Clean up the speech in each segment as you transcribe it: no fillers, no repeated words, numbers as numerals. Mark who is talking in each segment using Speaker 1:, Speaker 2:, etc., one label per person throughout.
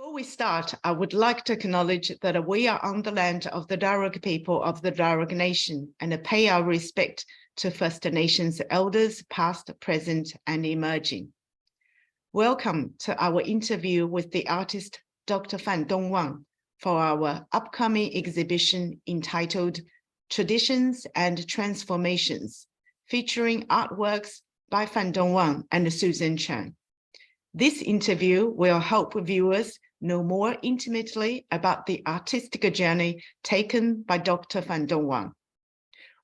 Speaker 1: Before we start, I would like to acknowledge that we are on the land of the Darug people of the Darug Nation and pay our respect to First Nations elders, past, present, and emerging. Welcome to our interview with the artist Dr. Fan Dongwang for our upcoming exhibition entitled Traditions and Transformations, featuring artworks by Fan Dongwang and Susan Chen. This interview will help viewers know more intimately about the artistic journey taken by Dr. Fan Dongwang.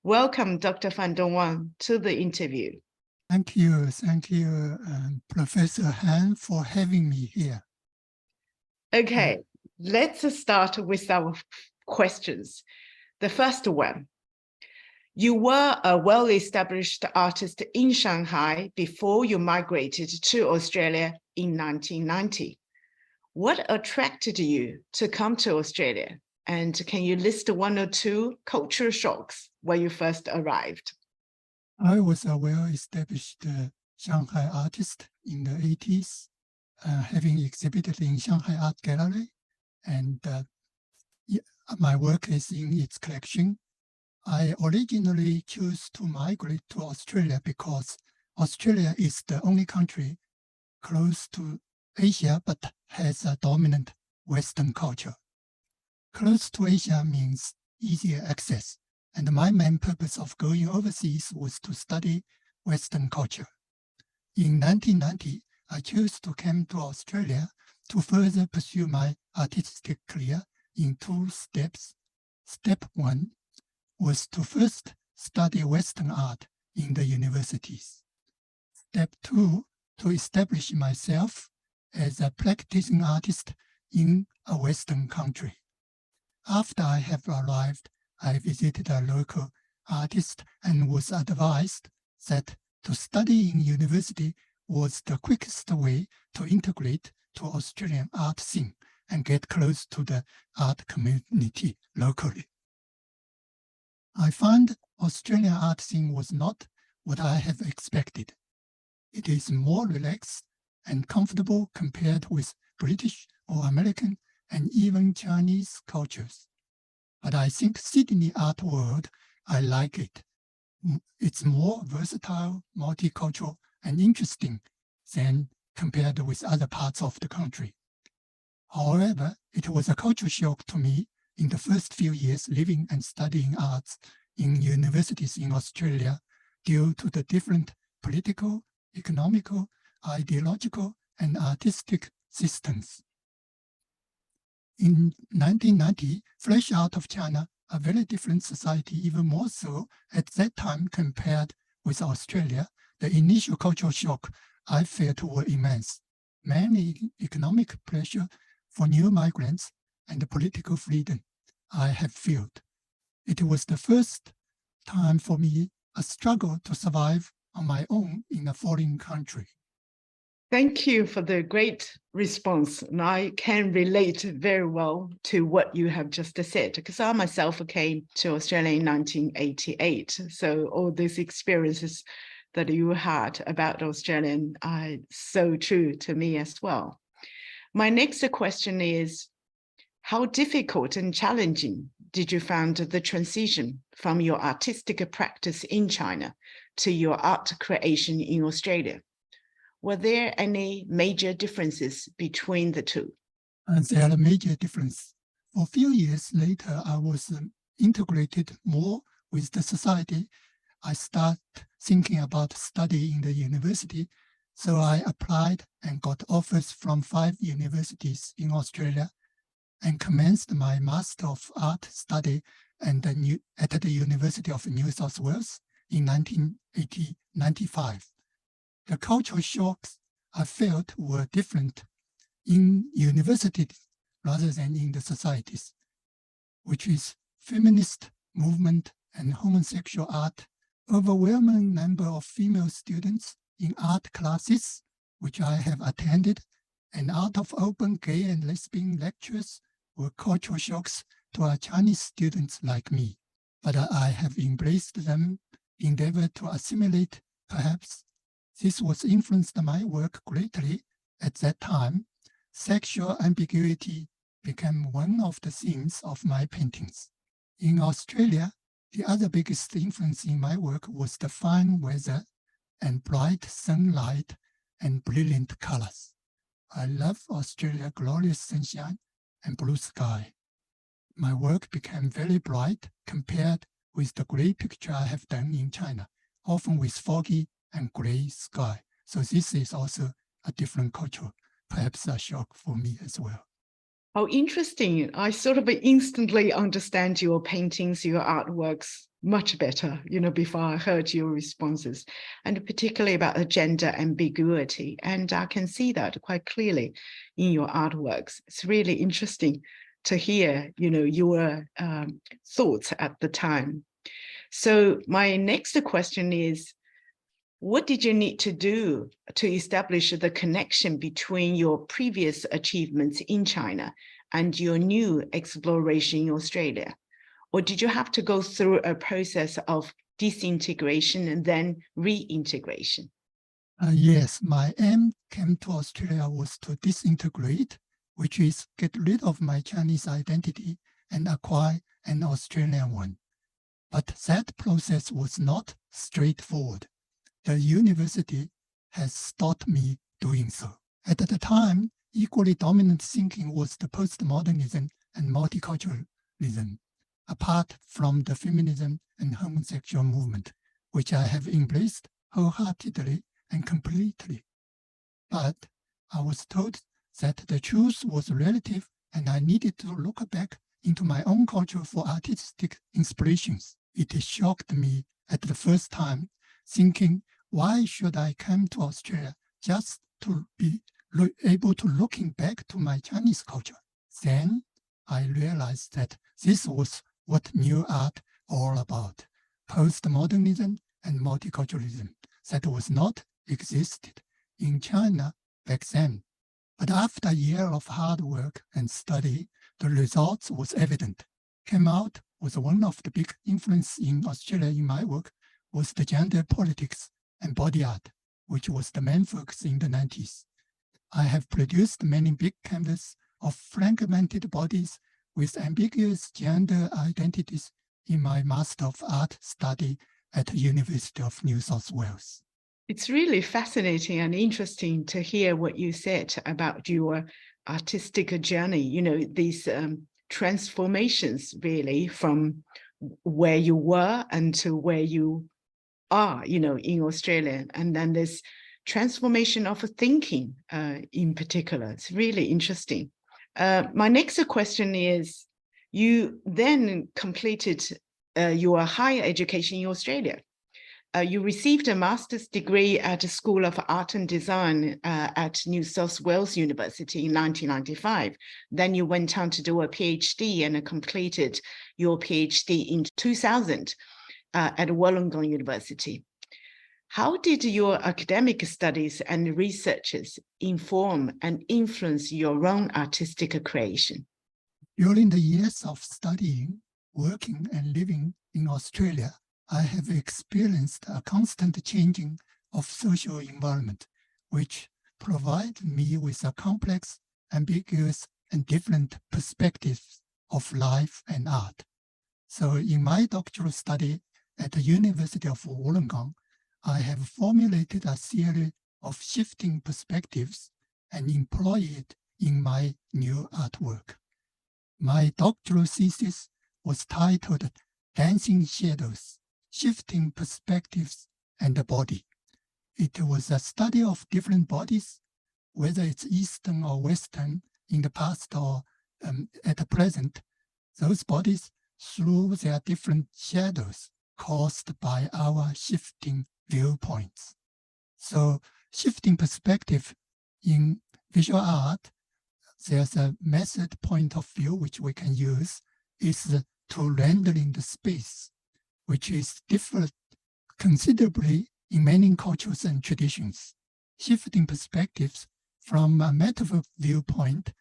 Speaker 1: Welcome, Dr. Fan Dongwang, to the interview.
Speaker 2: Thank you, Professor Han, for having me here.
Speaker 1: Okay, let's start with our questions. The first one. You were a well-established artist in Shanghai before you migrated to Australia in 1990. What attracted you to come to Australia? And can you list one or two cultural shocks when you first arrived?
Speaker 2: I was a well-established Shanghai artist in the 80s, having exhibited in Shanghai Art Gallery, and my work is in its collection. I originally chose to migrate to Australia because Australia is the only country close to Asia but has a dominant Western culture. Close to Asia means easier access, and my main purpose of going overseas was to study Western culture. In 1990, I chose to come to Australia to further pursue my artistic career in 2 steps. Step 1 was to first study Western art in the universities. Step 2, to establish myself as a practicing artist in a Western country. After I have arrived, I visited a local artist and was advised that to study in university was the quickest way to integrate to Australian art scene and get close to the art community locally. I found Australian art scene was not what I have expected. It is more relaxed and comfortable compared with British or American and even Chinese cultures. But I think Sydney art world, I like it. It's more versatile, multicultural, and interesting than compared with other parts of the country. However, it was a culture shock to me in the first few years living and studying arts in universities in Australia due to the different political, economical, ideological, and artistic systems. In 1990, fresh out of China, a very different society, even more so at that time compared with Australia, the initial cultural shock I felt were immense. Mainly economic pressure for new migrants and the political freedom I have felt. It was the first time for me a struggle to survive on my own in a foreign country.
Speaker 1: Thank you for the great response. And I can relate very well to what you have just said, because I myself came to Australia in 1988. So all these experiences that you had about Australian are so true to me as well. My next question is, how difficult and challenging did you find the transition from your artistic practice in China to your art creation in Australia? Were there any major differences between the two?
Speaker 2: There are major differences. For a few years later, I was integrated more with the society. I started thinking about studying in the university. So I applied and got offers from 5 universities in Australia and commenced my Master of Art study at the University of New South Wales in 1995. The cultural shocks I felt were different in universities rather than in the societies, which is feminist movement and homosexual art, overwhelming number of female students in art classes, which I have attended, and out of open gay and lesbian lectures were cultural shocks to our Chinese students like me. But I have embraced them, endeavored to assimilate, perhaps. This was influenced my work greatly at that time, sexual ambiguity became one of the themes of my paintings. In Australia, the other biggest influence in my work was the fine weather and bright sunlight and brilliant colors. I love Australia's glorious sunshine and blue sky. My work became very bright compared with the gray picture I have done in China, often with foggy and gray sky. So this is also a different culture, perhaps a shock for me as well.
Speaker 1: How interesting. I sort of instantly understand your paintings, your artworks much better, before I heard your responses, and particularly about the gender ambiguity. And I can see that quite clearly in your artworks. It's really interesting to hear, your thoughts at the time. So my next question is, what did you need to do to establish the connection between your previous achievements in China and your new exploration in Australia? Or did you have to go through a process of disintegration and then reintegration?
Speaker 2: Yes, my aim came to Australia was to disintegrate, which is get rid of my Chinese identity and acquire an Australian one. But that process was not straightforward. The university has stopped me doing so. At the time, equally dominant thinking was the postmodernism and multiculturalism, apart from the feminism and homosexual movement, which I have embraced wholeheartedly and completely. But I was told that the truth was relative and I needed to look back into my own culture for artistic inspirations. It shocked me at the first time, thinking, why should I come to Australia just to be able to looking back to my Chinese culture? Then I realized that this was what new art all about, postmodernism and multiculturalism that was not existed in China back then. But after a year of hard work and study, the results was evident. Came out was one of the big influence in Australia in my work was the gender politics and body art, which was the main focus in the 90s. I have produced many big canvases of fragmented bodies with ambiguous gender identities in my Master of Art study at the University of New South Wales.
Speaker 1: It's really fascinating and interesting to hear what you said about your artistic journey, these transformations really from where you were and to where you are, in Australia. And then this transformation of thinking in particular. It's really interesting. My next question is, you then completed your higher education in Australia. You received a master's degree at the School of Art and Design at New South Wales University in 1995. Then you went on to do a PhD and completed your PhD in 2000 at Wollongong University. How did your academic studies and researches inform and influence your own artistic creation?
Speaker 2: During the years of studying, working, and living in Australia, I have experienced a constant changing of social environment, which provides me with a complex, ambiguous, and different perspectives of life and art. So in my doctoral study at the University of Wollongong, I have formulated a theory of shifting perspectives and employ it in my new artwork. My doctoral thesis was titled Dancing Shadows, Shifting Perspectives and the Body. It was a study of different bodies, whether it's Eastern or Western, in the past or at the present, those bodies through their different shadows caused by our shifting viewpoints. So shifting perspective in visual art, there's a method point of view which we can use is to rendering the space, which is different considerably in many cultures and traditions. Shifting perspectives from a metaphor viewpoint,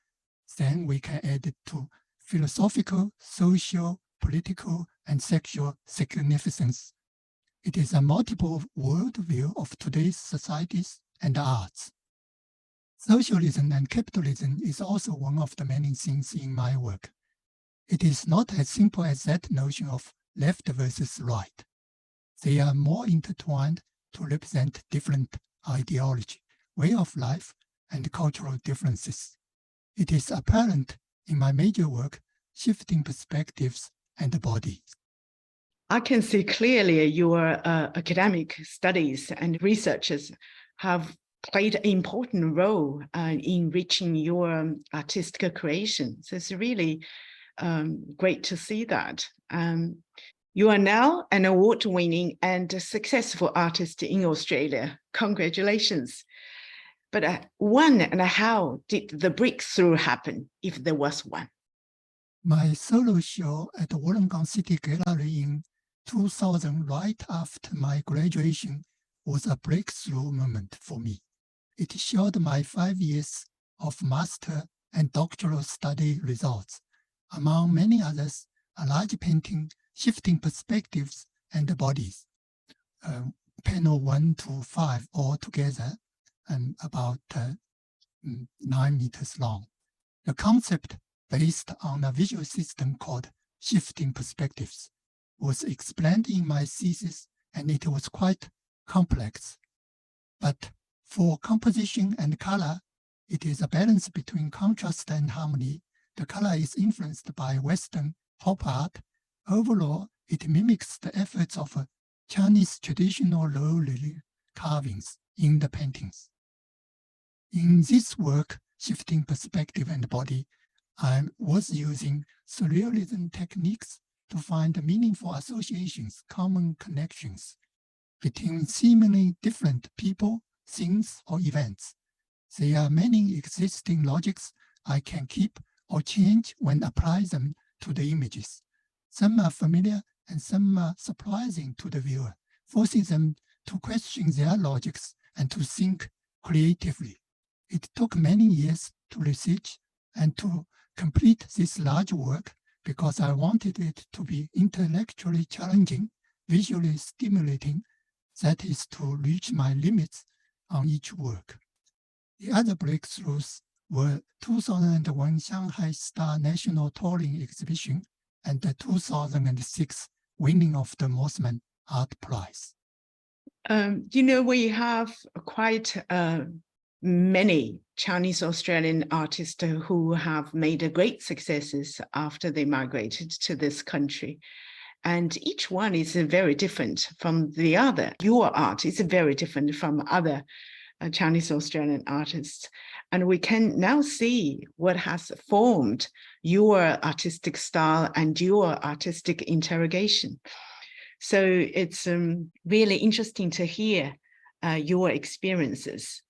Speaker 2: then we can add it to philosophical, social, political, and sexual significance. It is a multiple worldview of today's societies and arts. Socialism and capitalism is also one of the many things in my work. It is not as simple as that notion of left versus right. They are more intertwined to represent different ideology, way of life, and cultural differences. It is apparent in my major work, Shifting Perspectives and the Body.
Speaker 1: I can see clearly your academic studies and researchers have played an important role in reaching your artistic creation. So it's really great to see that. You are now an award-winning and successful artist in Australia. Congratulations. But when and how did the breakthrough happen, if there was one?
Speaker 2: My solo show at the Wollongong City Gallery in 2000, right after my graduation, was a breakthrough moment for me. It showed my 5 years of master and doctoral study results. Among many others, a large painting, Shifting Perspectives and Bodies, panel 1 to 5 all together, and about 9 meters long. The concept, based on a visual system called Shifting Perspectives, was explained in my thesis, and it was quite complex. But for composition and color, it is a balance between contrast and harmony. The color is influenced by Western pop art. Overall, it mimics the efforts of Chinese traditional low relief carvings in the paintings. In this work, Shifting Perspective and Body, I was using surrealism techniques to find meaningful associations, common connections between seemingly different people, things, or events. There are many existing logics I can keep or change when apply them to the images. Some are familiar and some are surprising to the viewer, forcing them to question their logics and to think creatively. It took many years to research and to complete this large work because I wanted it to be intellectually challenging, visually stimulating, that is, to reach my limits on each work. The other breakthroughs were 2001 Shanghai Star National Touring Exhibition and the 2006 winning of the Mossman Art Prize.
Speaker 1: We have quite many Chinese Australian artists who have made great successes after they migrated to this country. And each one is very different from the other. Your art is very different from other Chinese Australian artists. And we can now see what has formed your artistic style and your artistic interrogation. So it's really interesting to hear your experiences.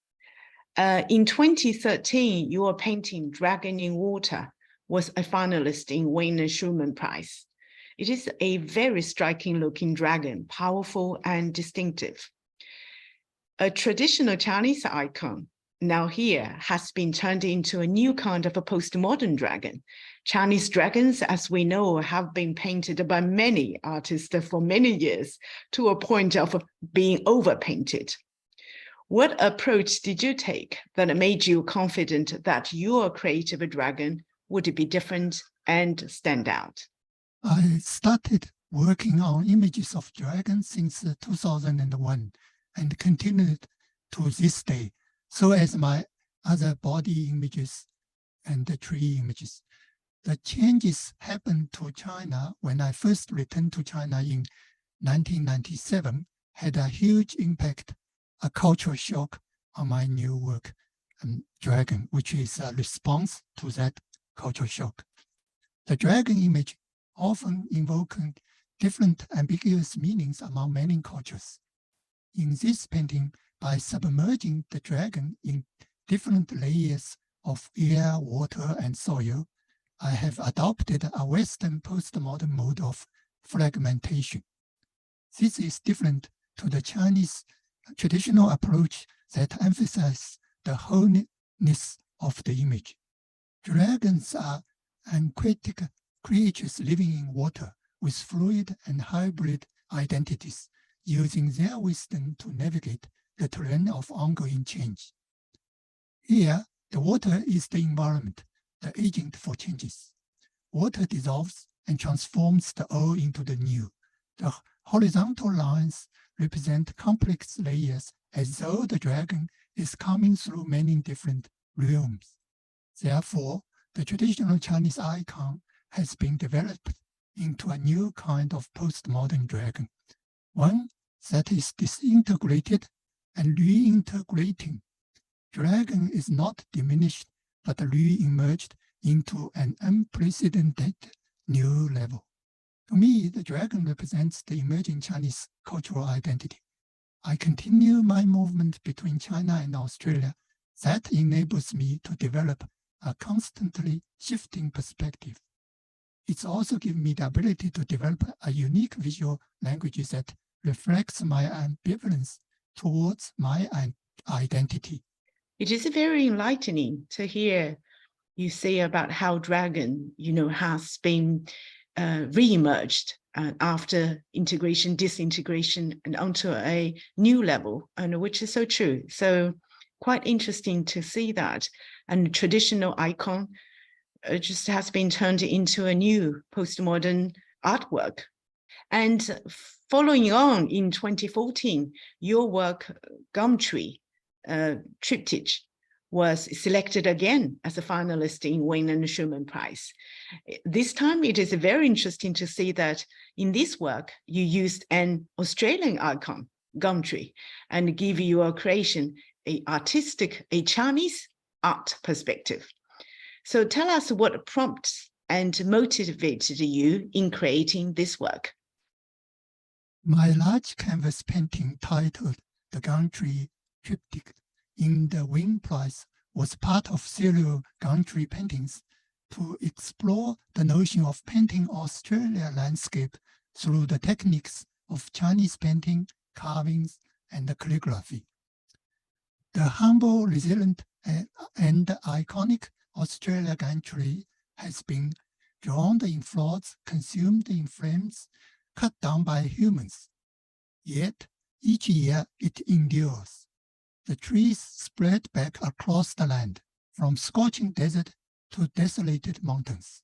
Speaker 1: In 2013, your painting Dragon in Water was a finalist in Wayne Schumann Prize. It is a very striking looking dragon, powerful and distinctive. A traditional Chinese icon now here has been turned into a new kind of a postmodern dragon. Chinese dragons, as we know, have been painted by many artists for many years to a point of being overpainted. What approach did you take that made you confident that your creative dragon would be different and stand out?
Speaker 2: I started working on images of dragons since 2001 and continued to this day, so as my other body images and the tree images. The changes happened to China when I first returned to China in 1997, had a huge impact, a cultural shock on my new work, Dragon, which is a response to that cultural shock. The dragon image often invoking different ambiguous meanings among many cultures. In this painting, by submerging the dragon in different layers of air, water, and soil, I have adopted a Western postmodern mode of fragmentation. This is different to the Chinese traditional approach that emphasizes the wholeness of the image. Dragons are aquatic creatures living in water with fluid and hybrid identities, using their wisdom to navigate the terrain of ongoing change. Here, the water is the environment, the agent for changes. Water dissolves and transforms the old into the new. The horizontal lines represent complex layers as though the dragon is coming through many different realms. Therefore, the traditional Chinese icon has been developed into a new kind of postmodern dragon, one that is disintegrated and reintegrating. Dragon is not diminished, but re-emerged into an unprecedented new level. To me, the dragon represents the emerging Chinese cultural identity. I continue my movement between China and Australia that enables me to develop a constantly shifting perspective. It's also given me the ability to develop a unique visual language that reflects my ambivalence towards my identity.
Speaker 1: It is very enlightening to hear you say about how dragon, has been re-emerged after integration, disintegration, and onto a new level, and which is so true. So quite interesting to see that. And traditional icon just has been turned into a new postmodern artwork. And following on in 2014, your work, Gum Tree Triptych, was selected again as a finalist in Wayne and Schumann Prize. This time, it is very interesting to see that in this work, you used an Australian icon, Gum Tree, and give your creation a Chinese art perspective. So tell us what prompts and motivated you in creating this work.
Speaker 2: My large canvas painting titled The Gum Tree Triptych in the Wayne Prize was part of serial gum tree paintings to explore the notion of painting Australia landscape through the techniques of Chinese painting, carvings, and calligraphy. The humble, resilient, and iconic Australia gum tree has been drowned in floods, consumed in flames, cut down by humans. Yet, each year it endures. The trees spread back across the land, from scorching desert to desolated mountains.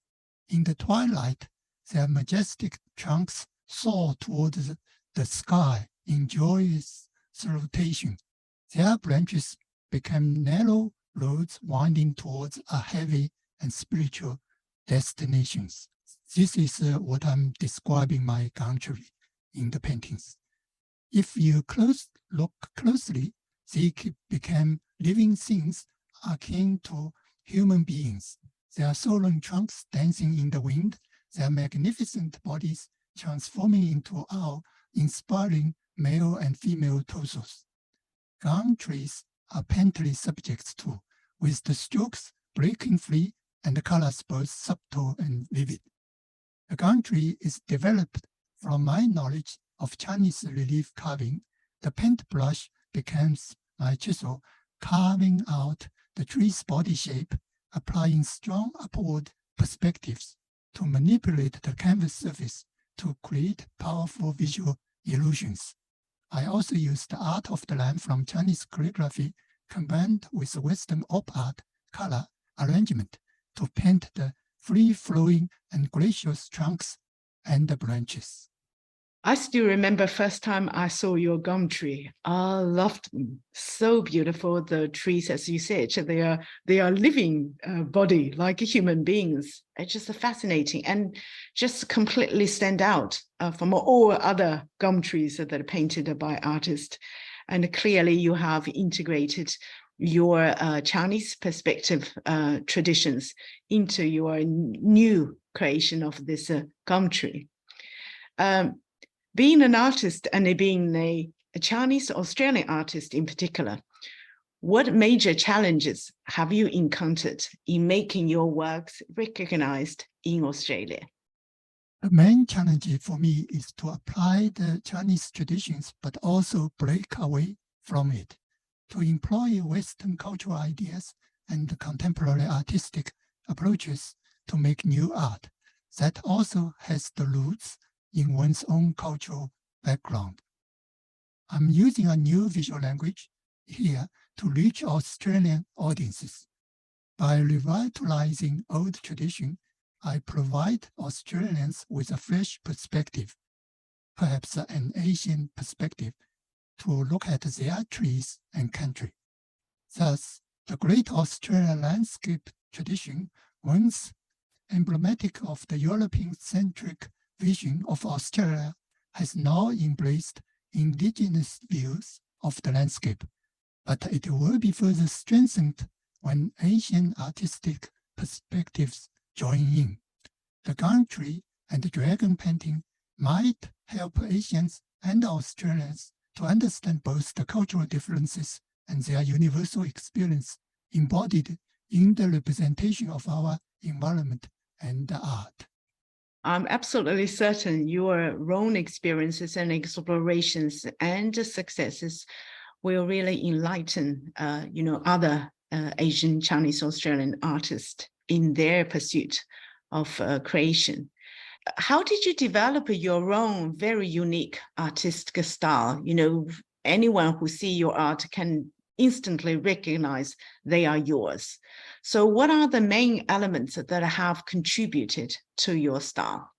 Speaker 2: In the twilight, their majestic trunks soar towards the sky in joyous salutation. Their branches become narrow roads winding towards a heavy and spiritual destinations. This is what I'm describing my gum tree in the paintings. If you look closely, they become living things akin to human beings. Their soaring trunks dancing in the wind, their magnificent bodies transforming into awe-inspiring male and female torsos. Gum trees are painterly subjects too, with the strokes breaking free and the colors both subtle and vivid. The gum tree is developed from my knowledge of Chinese relief carving. The paintbrush becomes my chisel, carving out the tree's body shape, applying strong upward perspectives to manipulate the canvas surface to create powerful visual illusions. I also use the art of the land from Chinese calligraphy combined with Western op art color arrangement to paint the free-flowing and gracious trunks and the branches.
Speaker 1: I still remember first time I saw your gum tree. I loved them. So beautiful, the trees, as you said, they are living body like human beings. It's just fascinating and just completely stand out from all other gum trees that are painted by artists. And clearly you have integrated your Chinese perspective traditions into your new creation of this gum tree. Being an artist and being a Chinese Australian artist in particular, what major challenges have you encountered in making your works recognized in Australia?
Speaker 2: The main challenge for me is to apply the Chinese traditions, but also break away from it, to employ Western cultural ideas and contemporary artistic approaches to make new art that also has the roots in one's own cultural background. I'm using a new visual language here to reach Australian audiences. By revitalizing old tradition, I provide Australians with a fresh perspective, perhaps an Asian perspective, to look at their trees and country. Thus, the Great Australian Landscape tradition, once emblematic of the European-centric vision of Australia, has now embraced indigenous views of the landscape, but it will be further strengthened when Asian artistic perspectives join in. The gum tree and dragon painting might help Asians and Australians to understand both the cultural differences and their universal experience embodied in the representation of our environment and art.
Speaker 1: I'm absolutely certain your own experiences and explorations and successes will really enlighten, other Asian, Chinese, Australian artists in their pursuit of creation. How did you develop your own very unique artistic style? Anyone who see your art can instantly recognize they are yours. So what are the main elements that have contributed to your style?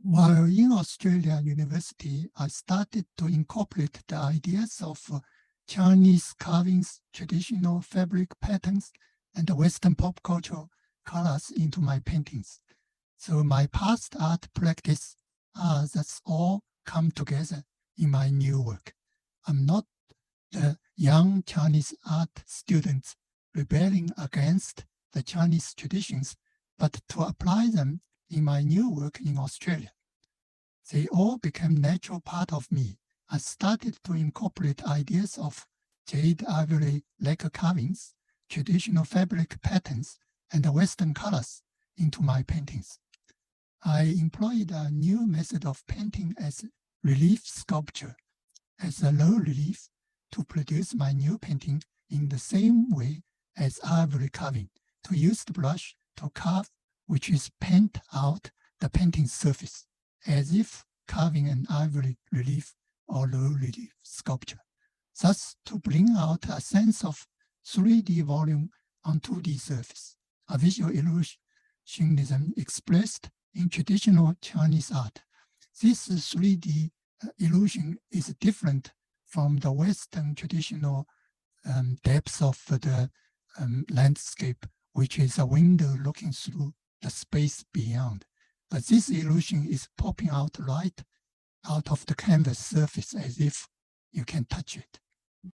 Speaker 2: While in Australia University, I started to incorporate the ideas of Chinese carvings, traditional fabric patterns, and Western pop culture colors into my paintings. So my past art practice that's all come together in my new work. I'm not the young Chinese art students rebelling against the Chinese traditions, but to apply them in my new work in Australia. They all became natural part of me. I started to incorporate ideas of jade, ivory, lacquer carvings, traditional fabric patterns, and Western colors into my paintings. I employed a new method of painting as relief sculpture, as a low relief, to produce my new painting in the same way as ivory carving, to use the brush to carve, which is paint out the painting surface, as if carving an ivory relief or low relief sculpture. Thus, to bring out a sense of 3D volume on 2D surface, a visual illusionism expressed in traditional Chinese art. This 3D illusion is different from the Western traditional depths of the landscape, which is a window looking through the space beyond. But this illusion is popping out right out of the canvas surface as if you can touch it.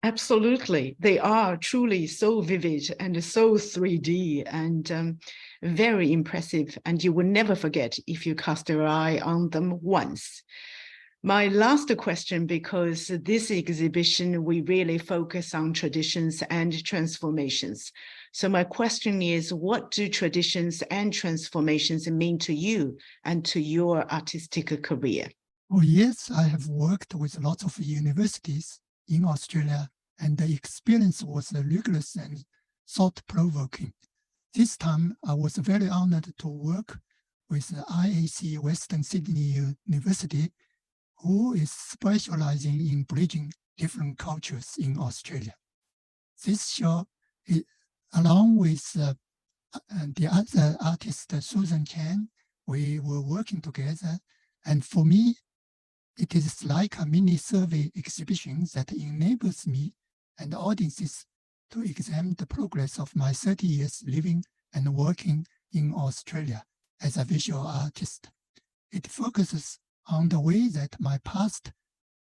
Speaker 1: Absolutely. They are truly so vivid and so 3D and very impressive. And you will never forget if you cast your eye on them once. My last question, because this exhibition, we really focus on traditions and transformations. So my question is, what do traditions and transformations mean to you and to your artistic career?
Speaker 2: Oh, yes, I have worked with lots of universities in Australia, and the experience was rigorous and thought-provoking. This time, I was very honored to work with the IAC Western Sydney University, who is specializing in bridging different cultures in Australia. This show, along with the other artist, Susan Chan, we were working together. And for me, it is like a mini survey exhibition that enables me and audiences to examine the progress of my 30 years living and working in Australia as a visual artist. It focuses on the way that my past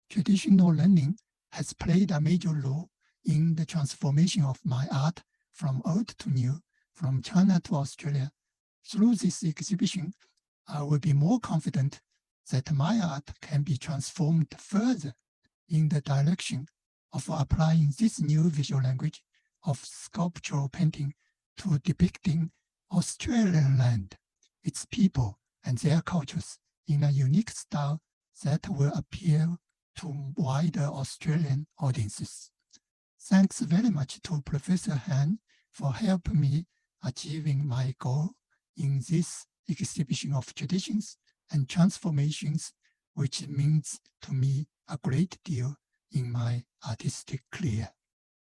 Speaker 2: traditional learning has played a major role in the transformation of my art from old to new, from China to Australia. Through this exhibition, I will be more confident that my art can be transformed further in the direction of applying this new visual language of sculptural painting to depicting Australian land, its people, and their cultures in a unique style that will appeal to wider Australian audiences. Thanks very much to Professor Han for helping me achieving my goal in this exhibition of traditions and transformations, which means to me a great deal in my artistic career.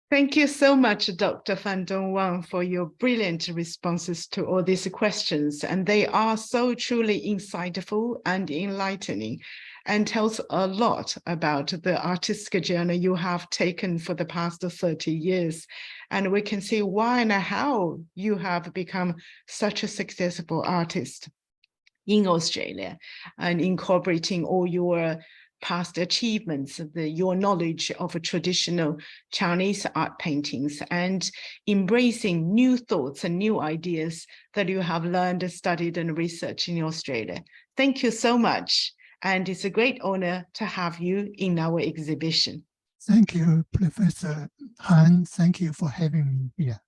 Speaker 1: Thank you so much, Dr. Fan Dongwang, for your brilliant responses to all these questions. And they are so truly insightful and enlightening, and tells a lot about the artistic journey you have taken for the past 30 years. And we can see why and how you have become such a successful artist in Australia, and incorporating all your past achievements, your knowledge of traditional Chinese art paintings, and embracing new thoughts and new ideas that you have learned, studied, and researched in Australia. Thank you so much. And it's a great honor to have you in our exhibition.
Speaker 2: Thank you, Professor Han. Thank you for having me here.